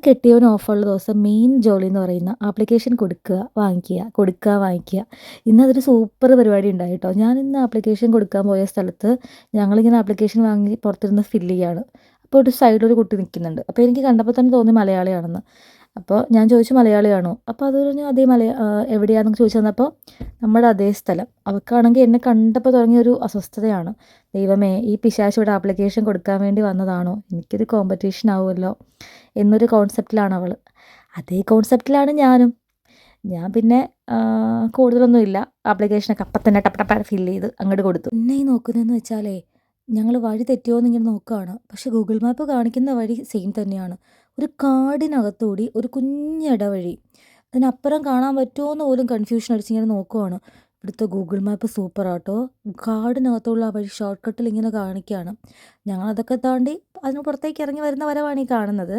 കെട്ടിയവന് ഓഫറുള്ള ദിവസം മെയിൻ ജോലി എന്ന് പറയുന്ന ആപ്ലിക്കേഷൻ കൊടുക്കുക, വാങ്ങിക്കുക, കൊടുക്കുക, വാങ്ങിക്കുക. ഇന്നതൊരു സൂപ്പർ പരിപാടി ഉണ്ടായി കേട്ടോ. ഞാനിന്ന് ആപ്ലിക്കേഷൻ കൊടുക്കാൻ പോയ സ്ഥലത്ത് ഞങ്ങളിങ്ങനെ ആപ്ലിക്കേഷൻ വാങ്ങി പുറത്തിരുന്ന് ഫില്ല് ചെയ്യാണ്. അപ്പോൾ ഒരു സൈഡിലൊരു കുട്ടി നിൽക്കുന്നുണ്ട്. അപ്പോൾ എനിക്ക് കണ്ടപ്പോൾ തന്നെ തോന്നി മലയാളിയാണെന്ന്. അപ്പോൾ ഞാൻ ചോദിച്ചു മലയാളിയാണോ? അപ്പോൾ അത് പറഞ്ഞു അതേ എവിടെയാണെന്ന് ചോദിച്ചു വന്നപ്പോൾ നമ്മുടെ അതേ സ്ഥലം. അവൾക്കാണെങ്കിൽ എന്നെ കണ്ടപ്പോൾ തുടങ്ങിയ ഒരു അസ്വസ്ഥതയാണ്. ദൈവമേ ഈ പിശാച് ഇവിടെ ആപ്ലിക്കേഷൻ കൊടുക്കാൻ വേണ്ടി വന്നതാണോ? എനിക്കൊരു കോമ്പറ്റീഷൻ ആവുമല്ലോ എന്നൊരു കോൺസെപ്റ്റിലാണ് അവൾ. അതേ കോൺസെപ്റ്റിലാണ് ഞാനും. ഞാൻ പിന്നെ കൂടുതലൊന്നുമില്ല. ആപ്ലിക്കേഷനൊക്കെ അപ്പം തന്നെ ടപ്പ ടപ്പ ഫില്ല് ചെയ്ത് അങ്ങോട്ട് കൊടുത്തു. പിന്നെ ഈ നോക്കുന്നതെന്ന് വെച്ചാലേ ഞങ്ങൾ വഴി തെറ്റിയോ എന്നിങ്ങനെ നോക്കുകയാണ്. പക്ഷേ ഗൂഗിൾ മാപ്പ് കാണിക്കുന്ന വഴി സെയിം തന്നെയാണ്. ഒരു കാടിനകത്തൂടി ഒരു കുഞ്ഞിടവഴി. അതിനപ്പുറം കാണാൻ പറ്റുമോ എന്ന് പോലും കൺഫ്യൂഷൻ അടിച്ചിങ്ങനെ നോക്കുവാണ്. ഇവിടുത്തെ ഗൂഗിൾ മാപ്പ് സൂപ്പറാട്ടോ. കാടിനകത്തുള്ള ആ വഴി ഷോർട്ട് കട്ടിൽ ഇങ്ങനെ കാണിക്കുകയാണ്. ഞങ്ങളതൊക്കെ താണ്ടി അതിന് പുറത്തേക്ക് ഇറങ്ങി വരുന്ന വരവാണ് ഈ കാണുന്നത്.